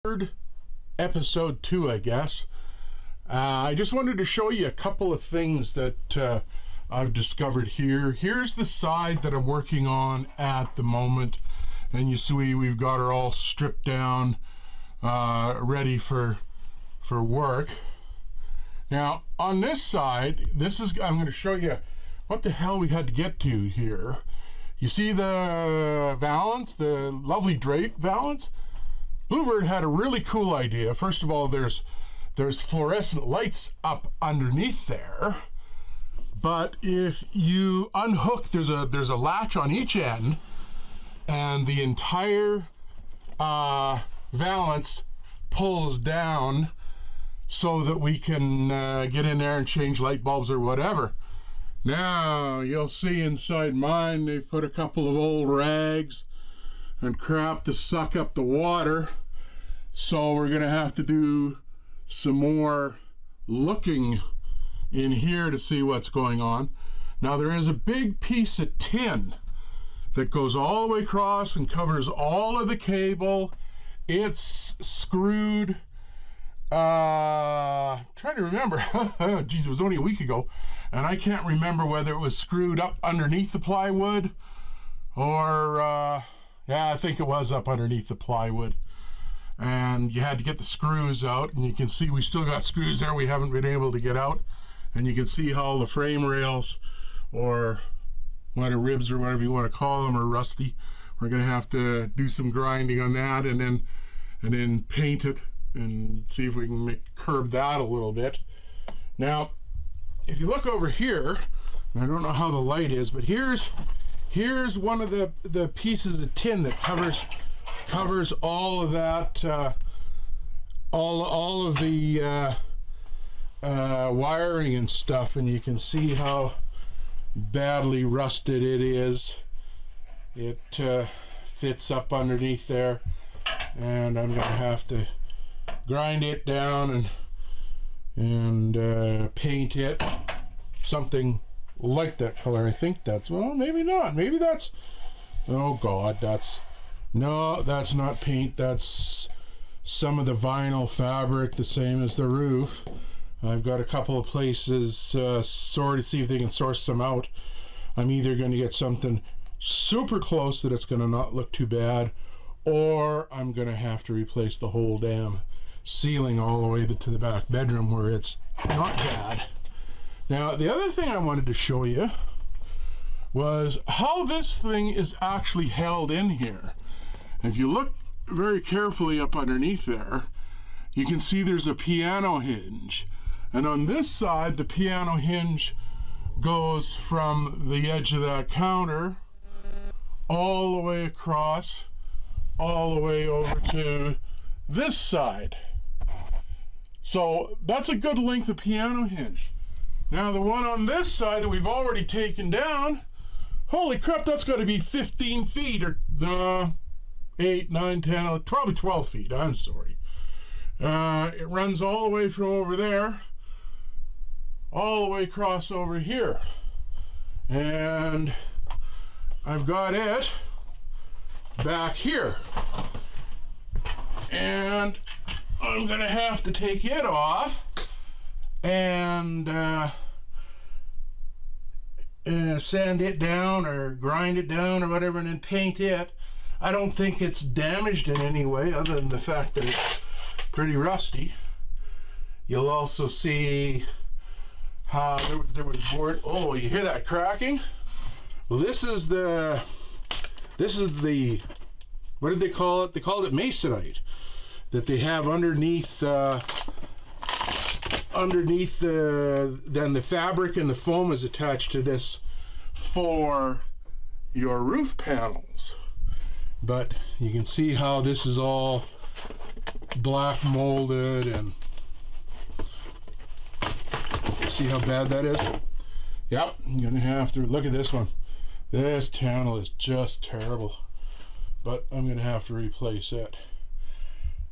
Bluebird episode 2, I guess. I just wanted to show you a couple of things that I've discovered here. Here's the side that I'm working on at the moment, and you see we've got her all stripped down, ready for work. Now on this side, I'm going to show you what the hell we had to get to here. You see the valance, the lovely drape valance? Bluebird had a really cool idea. First of all, there's fluorescent lights up underneath there, but if you unhook, there's a latch on each end, and the entire valance pulls down so that we can get in there and change light bulbs or whatever. Now you'll see inside mine they've put a couple of old rags and crap to suck up the water, so we're gonna have to do some more looking in here to see what's going on. Now there is a big piece of tin that goes all the way across and covers all of the cable. It's screwed, trying to remember, geez, it was only a week ago, and I can't remember whether it was screwed up underneath the plywood or yeah, I think it was up underneath the plywood, and you had to get the screws out, and you can see we still got screws there we haven't been able to get out, and you can see how the frame rails, or what, ribs or whatever you want to call them, are rusty. We're gonna have to do some grinding on that, and then paint it and see if we can curb that a little bit. Now if you look over here, and I don't know how the light is, but here's one of the pieces of tin that covers all of that, all of the wiring and stuff, and you can see how badly rusted it is. It fits up underneath there, and I'm gonna have to grind it down and paint it something like that color. I think that's, well, maybe not, maybe that's, oh god, no, that's not paint, that's some of the vinyl fabric, the same as the roof. I've got a couple of places sorted, see if they can source some out. I'm either going to get something super close that it's going to not look too bad, or I'm going to have to replace the whole damn ceiling all the way to the back bedroom where it's not bad. Now the other thing I wanted to show you was how this thing is actually held in here. If you look very carefully up underneath there, you can see there's a piano hinge, and on this side the piano hinge goes from the edge of that counter all the way across, all the way over to this side. So that's a good length of piano hinge. Now the one on this side that we've already taken down, holy crap, that's got to be 15 feet, or 8, 9, 10, probably 12 feet, I'm sorry. It runs all the way from over there, all the way across over here. And I've got it back here. And I'm gonna have to take it off and sand it down or grind it down or whatever, and then paint it. I don't think it's damaged in any way other than the fact that it's pretty rusty. You'll also see how there was board. Oh, you hear that cracking? Well, this is the what did they call it? They called it masonite, that they have underneath then the fabric and the foam is attached to this for your roof panels. But you can see how this is all black molded, and see how bad that is. Yep, I'm gonna have to look at this one. This panel is just terrible, but I'm gonna have to replace it.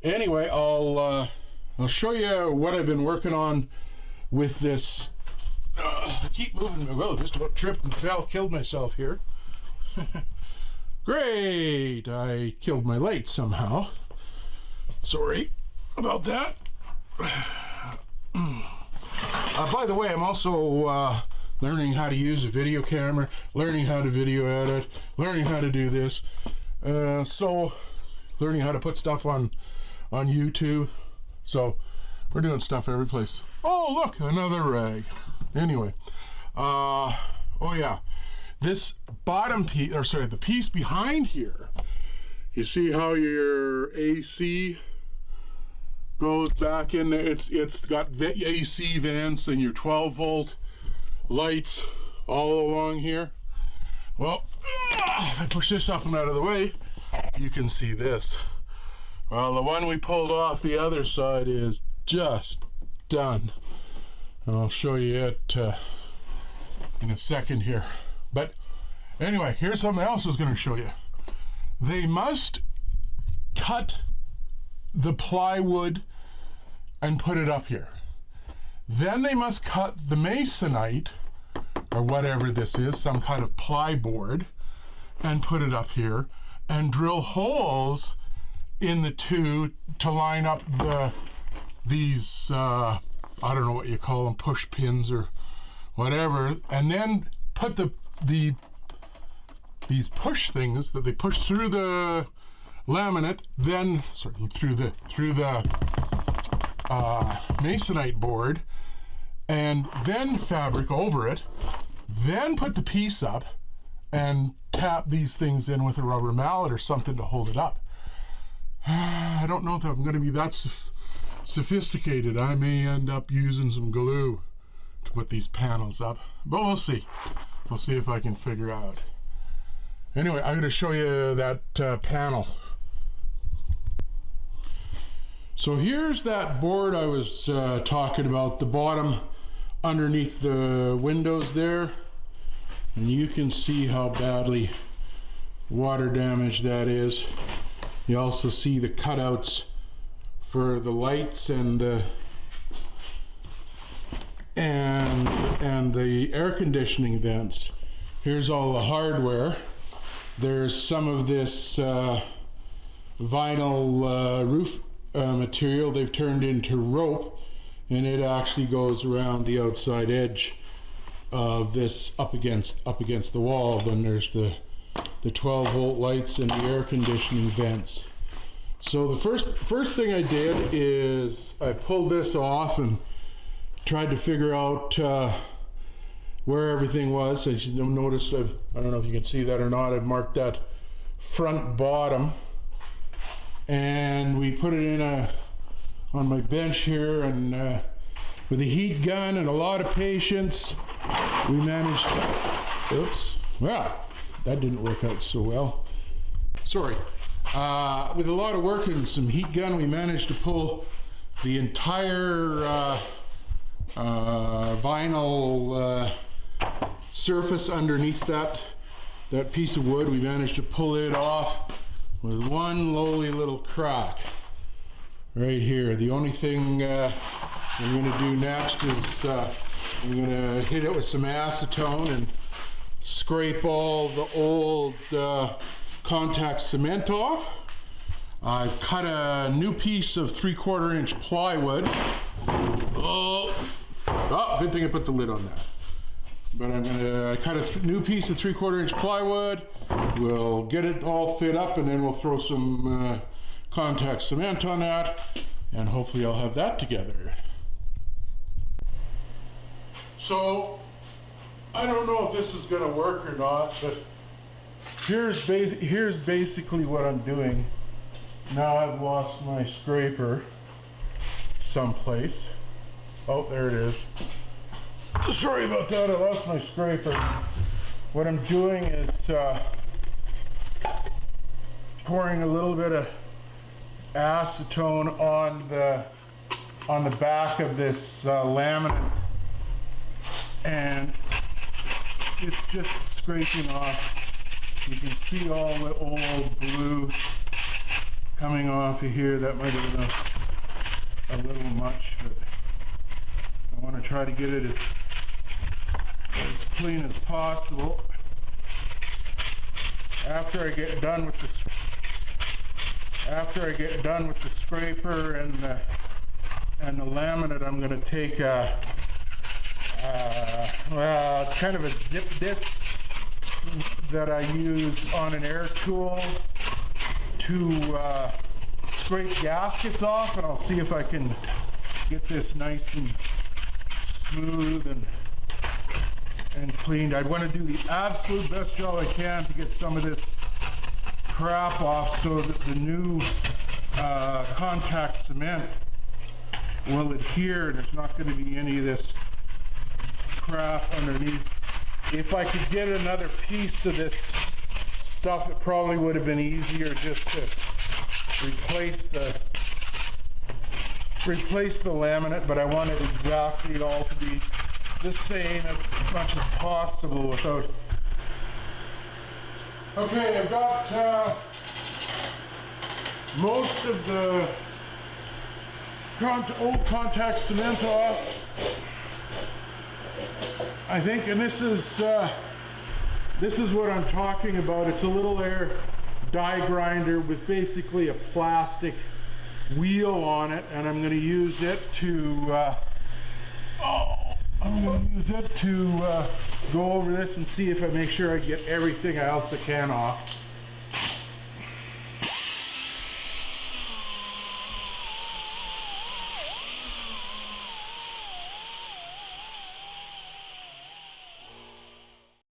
Anyway, I'll show you what I've been working on with this. I keep moving my will, just about tripped and fell, killed myself here. Great, I killed my light somehow. Sorry about that. By the way, I'm also learning how to use a video camera, learning how to video edit, learning how to do this. So learning how to put stuff on YouTube. So we're doing stuff every place. Oh, look, another rag. Anyway, oh yeah, this bottom piece, or sorry, the piece behind here, you see how your AC goes back in there? It's got AC vents and your 12 volt lights all along here. Well, if I push this up and out of the way, you can see this. Well, the one we pulled off the other side is just done. And I'll show you it in a second here. But anyway, here's something else I was going to show you. They must cut the plywood and put it up here. Then they must cut the masonite, or whatever this is, some kind of plyboard, and put it up here, and drill holes in the two to line up these I don't know what you call them, push pins or whatever, and then put these push things that they push through the laminate, then through the masonite board, and then fabric over it, then put the piece up and tap these things in with a rubber mallet or something to hold it up. I don't know if I'm going to be that sophisticated. I may end up using some glue to put these panels up, but we'll see. We'll see if I can figure out. Anyway, I'm going to show you that panel. So here's that board I was talking about, the bottom underneath the windows there, and you can see how badly water damaged that is. You also see the cutouts for the lights and the air conditioning vents. Here's all the hardware. There's some of this vinyl roof material they've turned into rope, and it actually goes around the outside edge of this up against the wall. Then there's the 12 volt lights and the air conditioning vents. So the first thing I did is I pulled this off and tried to figure out where everything was. As you noticed, I don't know if you can see that or not, I've marked that front bottom, and we put it in on my bench here, and with a heat gun and a lot of patience, we managed to, oops, well, that didn't work out so well. Sorry. With a lot of work and some heat gun, we managed to pull the entire vinyl surface underneath that piece of wood. We managed to pull it off with one lowly little crack right here. The only thing I'm going to do next is I'm going to hit it with some acetone and scrape all the old contact cement off. I've cut a new piece of 3/4 inch plywood. Oh, good thing I put the lid on that. But I'm gonna cut a new piece of 3/4 inch plywood. We'll get it all fit up, and then we'll throw some contact cement on that, and hopefully I'll have that together. So I don't know if this is gonna work or not, but here's basically what I'm doing. Now I've lost my scraper someplace. Oh, there it is. Sorry about that, I lost my scraper. What I'm doing is pouring a little bit of acetone on the back of this laminate, and it's just scraping off. You can see all the old glue coming off of here. That might have been a little much, but I want to try to get it as clean as possible. After I get done with after I get done with the scraper and the laminate, I'm going to take a, well, it's kind of a zip disc that I use on an air tool to scrape gaskets off, and I'll see if I can get this nice and smooth and cleaned. I want to do the absolute best job I can to get some of this crap off so that the new contact cement will adhere and there's not going to be any of this crap underneath. If I could get another piece of this stuff, it probably would have been easier just to replace the laminate, but I want it exactly all to be the same as much as possible without. Okay, I've got most of the old contact cement off, I think, and this is what I'm talking about. It's a little air die grinder with basically a plastic wheel on it, and I'm going to use it to go over this and see if I make sure I get everything else I can off.